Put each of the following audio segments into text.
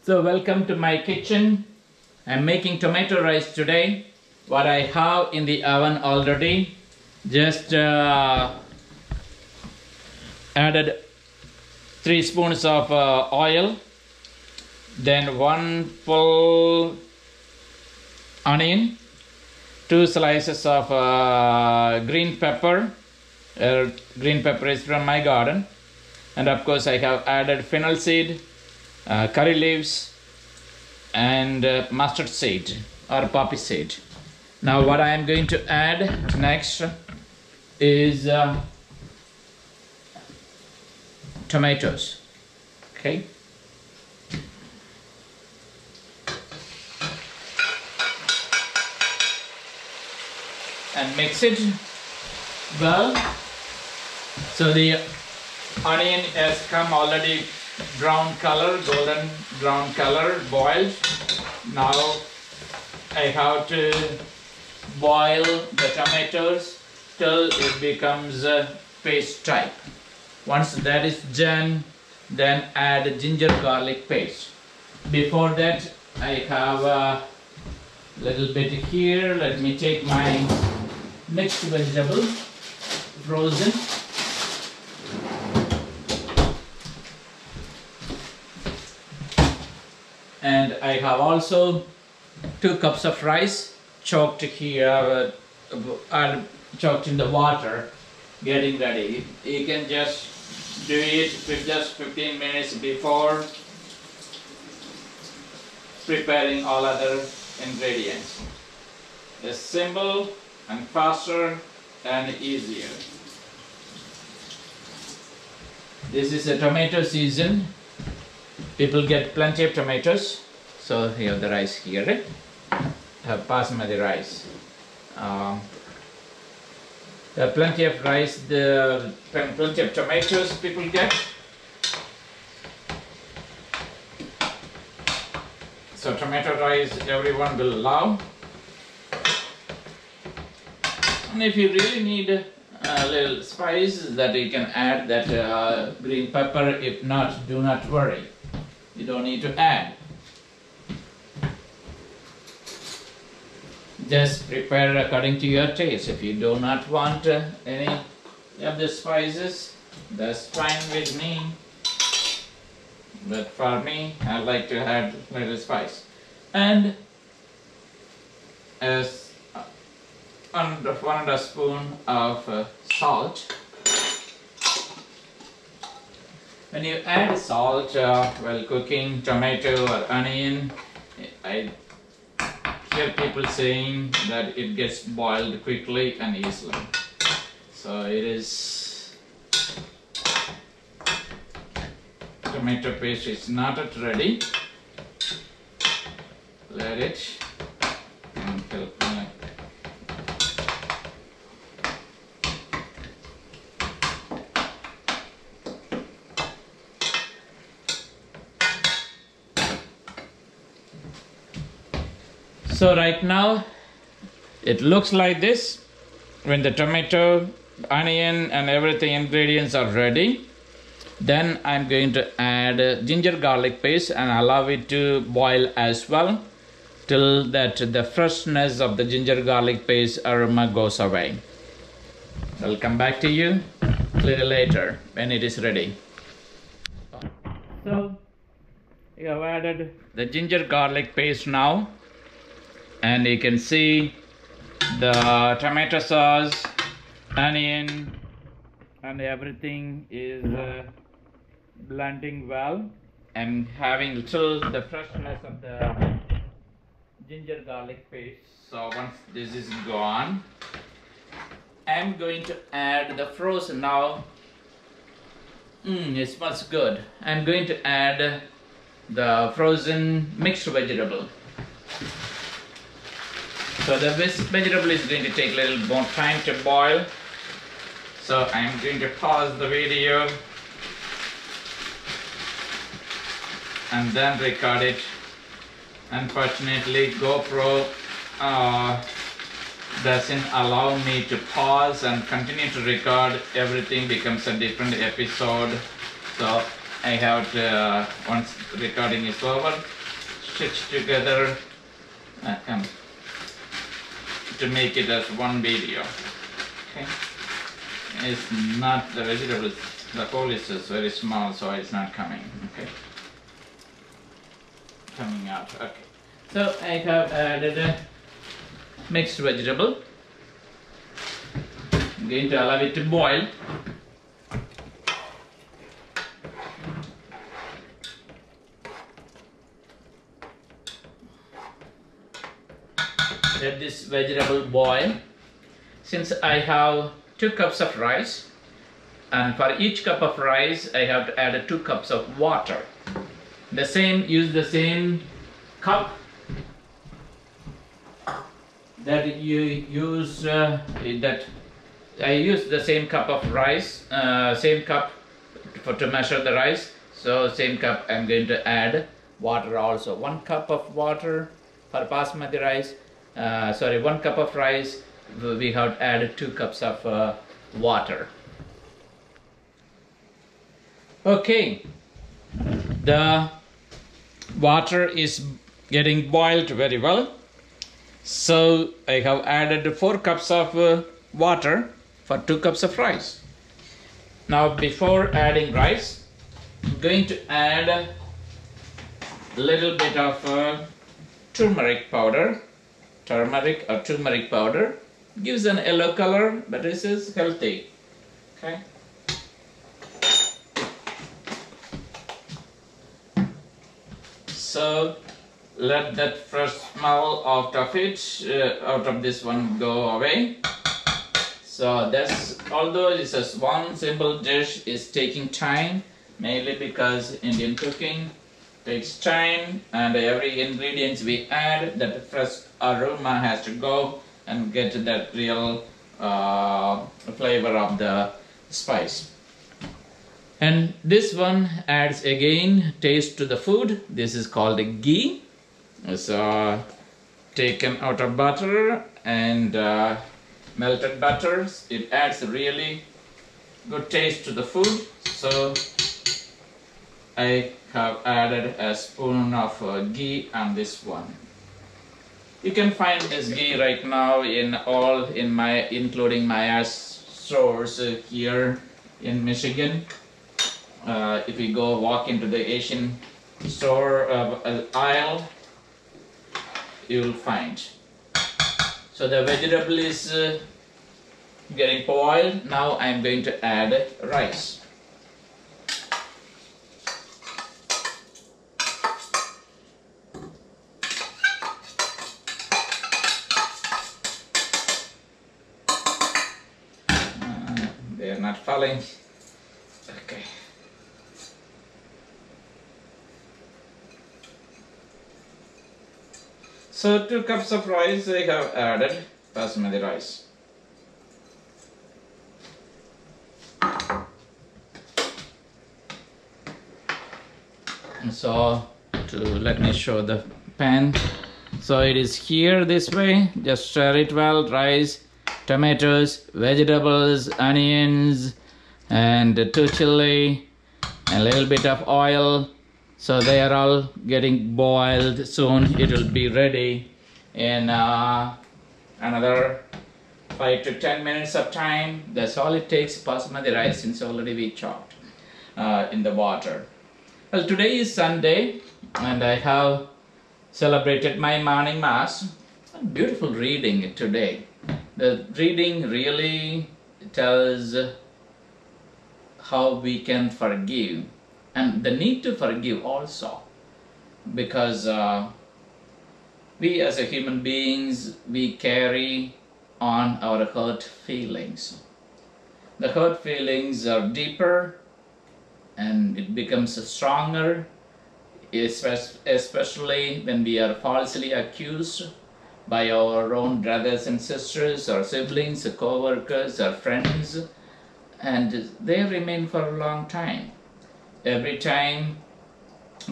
So welcome to my kitchen. I'm making tomato rice today. What I have in the oven already, just added 3 spoons of oil, then 1 full onion, 2 slices of green pepper. Green pepper is from my garden, and of course I have added fennel seed, curry leaves, and mustard seed or poppy seed. Now what I am going to add next is tomatoes. Okay. And mix it well. So the onion has come already brown color, golden brown color, boiled. Now I have to boil the tomatoes till it becomes a paste type. Once that is done, then add ginger garlic paste. Before that, I have a little bit here. Let me take my mixed vegetable, frozen. And I have also 2 cups of rice choked here, choked in the water, getting ready. You can just do it with just 15 minutes before preparing all other ingredients. It's simple and faster and easier. This is a tomato season. People get plenty of tomatoes. So you have the rice here. Have Basmati rice. There are plenty of rice, plenty of tomatoes people get. So tomato rice everyone will love. And if you really need a little spice, that you can add that green pepper. If not, do not worry. You don't need to add. Just prepare according to your taste. If you do not want any of the spices, that's fine with me. But for me, I like to add a little spice. And as 1 spoon of salt. When you add salt while cooking tomato or onion, I hear people saying that it gets boiled quickly and easily. So it is, tomato paste is not yet ready. Let it until so right now it looks like this. When the tomato, onion and everything ingredients are ready, then I'm going to add ginger garlic paste and allow it to boil as well till that the freshness of the ginger garlic paste aroma goes away. I'll come back to you a little later when it is ready. So you have added the ginger garlic paste now, and you can see the tomato sauce, onion and everything is blending well and having still the freshness of the ginger garlic paste. So once this is gone, I'm going to add the frozen now. It smells good. I'm going to add the frozen mixed vegetable. So the vegetable is going to take a little more time to boil. So I'm going to pause the video and then record it. Unfortunately, GoPro doesn't allow me to pause and continue to record. Everything becomes a different episode. So I have to, once recording is over, stitch together to make it as one video. Okay, it's not the vegetables. The hole is just very small, so it's not coming. Okay, coming out. Okay, so I have added a mixed vegetable. I'm going to allow it to boil. Let this vegetable boil. Since I have 2 cups of rice, and for each cup of rice I have to add 2 cups of water. Use the same cup that you use I use the same cup of rice, same cup to measure the rice. So same cup I'm going to add water also. 1 cup of water for basmati rice. 1 cup of rice, we have added 2 cups of water. Okay, the water is getting boiled very well. So I have added 4 cups of water for 2 cups of rice. Now before adding rice, I'm going to add a little bit of turmeric powder. Turmeric or turmeric powder gives an yellow color, but this is healthy. Okay. So let that fresh smell out of this one go away. So that's, although it's just one simple dish, is taking time, mainly because Indian cooking takes time, and every ingredients we add, that fresh aroma has to go and get that real flavor of the spice. And this one adds again taste to the food. This is called a ghee. It's taken out of butter and melted butter. It adds a really good taste to the food. So I have added a spoon of ghee on this one. You can find this ghee right now including my stores here in Michigan. If you go walk into the Asian store aisle, you will find. So the vegetable is getting boiled. Now I am going to add rice. They are not falling. Okay. So 2 cups of rice I have added basmati rice. So let me show the pan. So it is here this way. Just stir it well. Rice, tomatoes, vegetables, onions, and 2 chilli, a little bit of oil. So they are all getting boiled. Soon it will be ready in another 5 to 10 minutes of time. That's all it takes. Basmati rice, since already we chopped in the water. Well, today is Sunday and I have celebrated my morning mass. Beautiful reading today. The reading really tells how we can forgive, and the need to forgive also, because we as a human beings, we carry on our hurt feelings. The hurt feelings are deeper and it becomes stronger, especially when we are falsely accused by our own brothers and sisters, or siblings, or co-workers, or friends, and they remain for a long time. Every time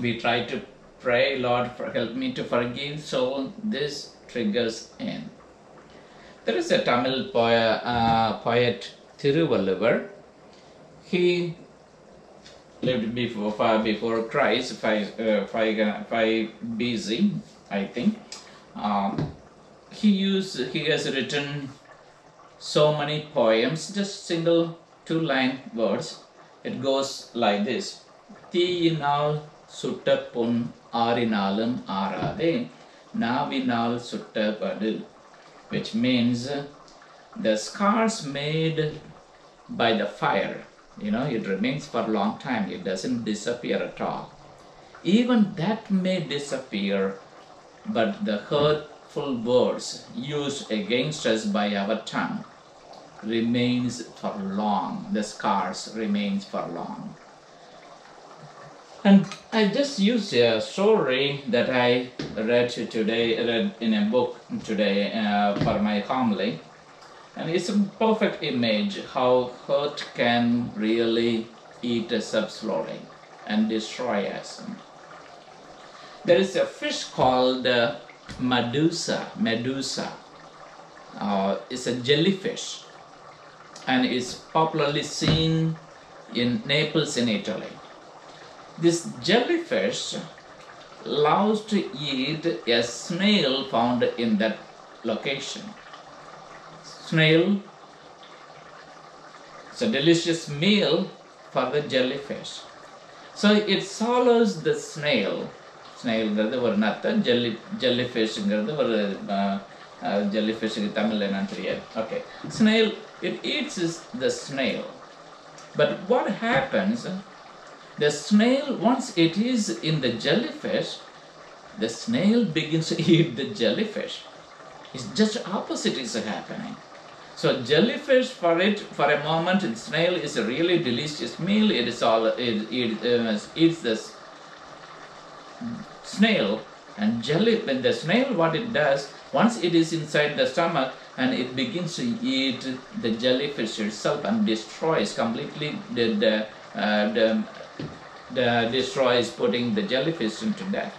we try to pray, Lord, help me to forgive, so this triggers in. There is a Tamil poet, Thiruvalluvar. He lived before far before Christ, 5 BC, I think. He has written so many poems, just single 2-line words. It goes like this: Tiyinal sutta pun arinalum arade, navinal sutta padu, which means the scars made by the fire, it remains for a long time, it doesn't disappear at all. Even that may disappear, but the hurtful words used against us by our tongue remains for long. The scars remains for long. And I just used a story that I read in a book today for my homily. And it's a perfect image how hurt can really eat us up slowly and destroy us. There is a fish called Medusa. It's a jellyfish, and it's popularly seen in Naples in Italy. This jellyfish loves to eat a snail found in that location. Snail, it's a delicious meal for the jellyfish. So it swallows the snail. Snail or natha, jellyfish jellyfish Tamil okay. Snail, it eats the snail. But what happens? The snail, once it is in the jellyfish, the snail begins to eat the jellyfish. It's just opposite is happening. So jellyfish for a moment, the snail is a really delicious meal. It eats this snail, and when the snail, what it does, once it is inside the stomach, and it begins to eat the jellyfish itself and destroys completely destroys, putting the jellyfish into death.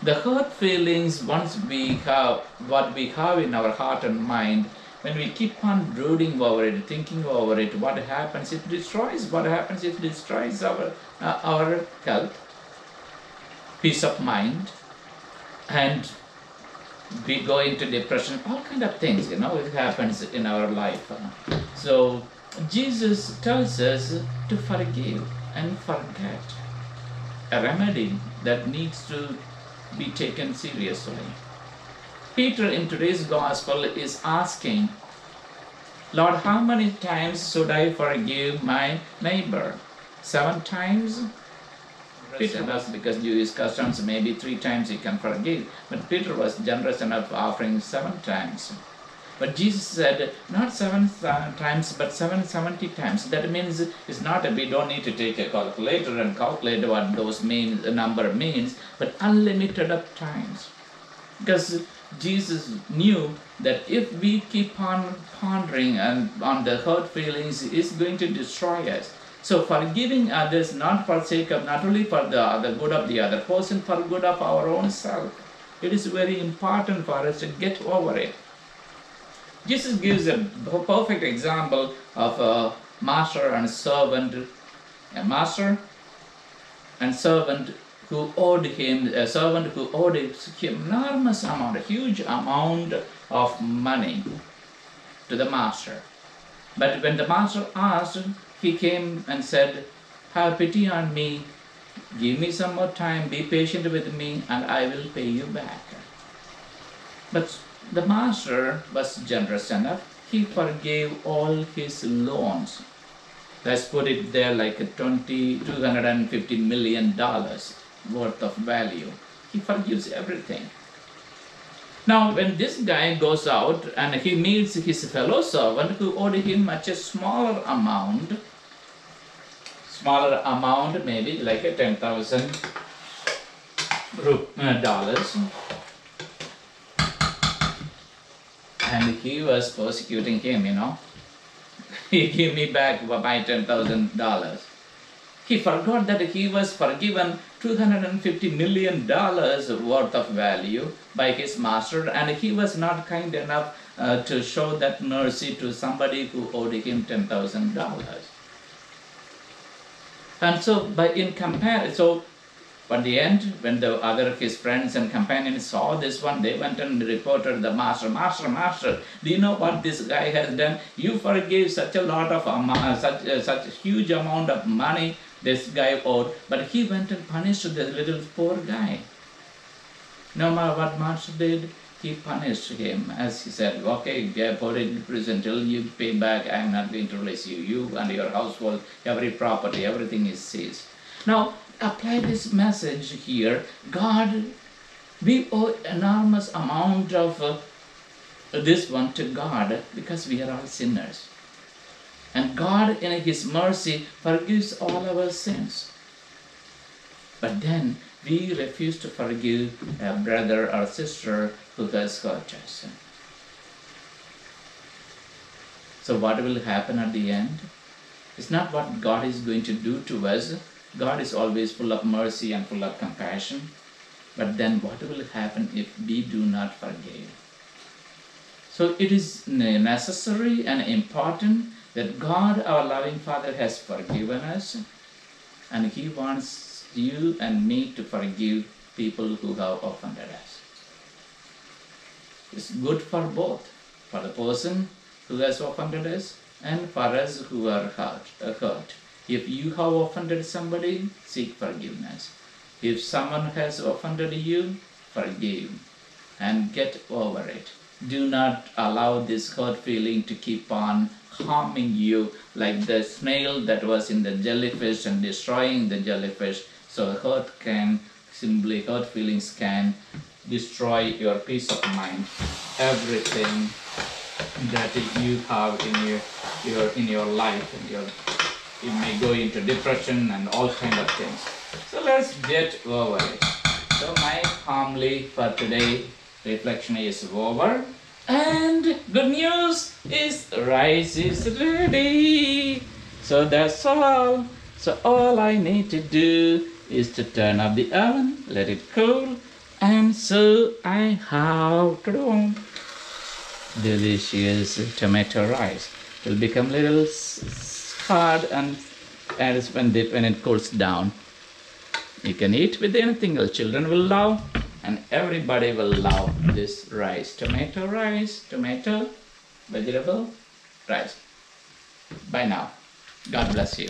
The hurt feelings, once we have what we have in our heart and mind, when we keep on brooding over it, thinking over it, what happens? It destroys. What happens? It destroys our health, peace of mind, and we go into depression. All kind of things, it happens in our life. So Jesus tells us to forgive and forget, a remedy that needs to be taken seriously. Peter in today's gospel is asking, Lord, how many times should I forgive my neighbor? 7 times? Peter was, because Jewish customs, maybe 3 times he can forgive. But Peter was generous enough offering 7 times. But Jesus said, not 7 times, but 770 times. That means it's not we don't need to take a calculator and calculate what those number means, but unlimited of times. Because Jesus knew that if we keep on pondering on the hurt feelings, it's going to destroy us. So forgiving others, not for sake of, not only for the good of the other person, for good of our own self. It is very important for us to get over it. Jesus gives a perfect example of a master and servant. A master and servant who owed him, a servant who owed him enormous amount, a huge amount of money to the master. But when the master asked, he came and said, have pity on me, give me some more time, be patient with me, and I will pay you back. But the master was generous enough. He forgave all his loans. Let's put it there like $250 million worth of value. He forgives everything. Now, when this guy goes out and he meets his fellow servant who owed him much a smaller amount, maybe like a $10,000. And he was persecuting him, He gave me back my $10,000. He forgot that he was forgiven $250 million worth of value by his master, and he was not kind enough to show that mercy to somebody who owed him $10,000. And so in comparison, so at the end, when the other his friends and companions saw this one, they went and reported the master, master. Do you know what this guy has done? You forgave such a lot of such a huge amount of money this guy owed, but he went and punished the little poor guy. No matter what master did, he punished him. As he said, okay, put it in prison till you pay back. I am not going to release you. You and your household, every property, everything is seized. Now, apply this message here. God, we owe enormous amount of this one to God because we are all sinners. And God in His mercy forgives all our sins. But then we refuse to forgive a brother or sister who has hurt us. So what will happen at the end? It's not what God is going to do to us. God is always full of mercy and full of compassion. But then what will happen if we do not forgive? So it is necessary and important that God, our loving Father, has forgiven us, and He wants you and me to forgive people who have offended us. It's good for both, for the person who has offended us and for us who are hurt. If you have offended somebody, seek forgiveness. If someone has offended you, forgive and get over it. Do not allow this hurt feeling to keep on harming you like the snail that was in the jellyfish and destroying the jellyfish. So hurt feelings can destroy your peace of mind, everything that you have in your life, you may go into depression and all kind of things. So let's get over it. So my homily for today reflection is over, and good news is rice is ready. So that's all. So all I need to do is to turn off the oven, let it cool, and so I have delicious tomato rice. It will become little hard and when it cools down. You can eat with anything else. Children will love, and everybody will love this rice. Tomato rice, tomato, vegetable, rice. Bye now. God bless you.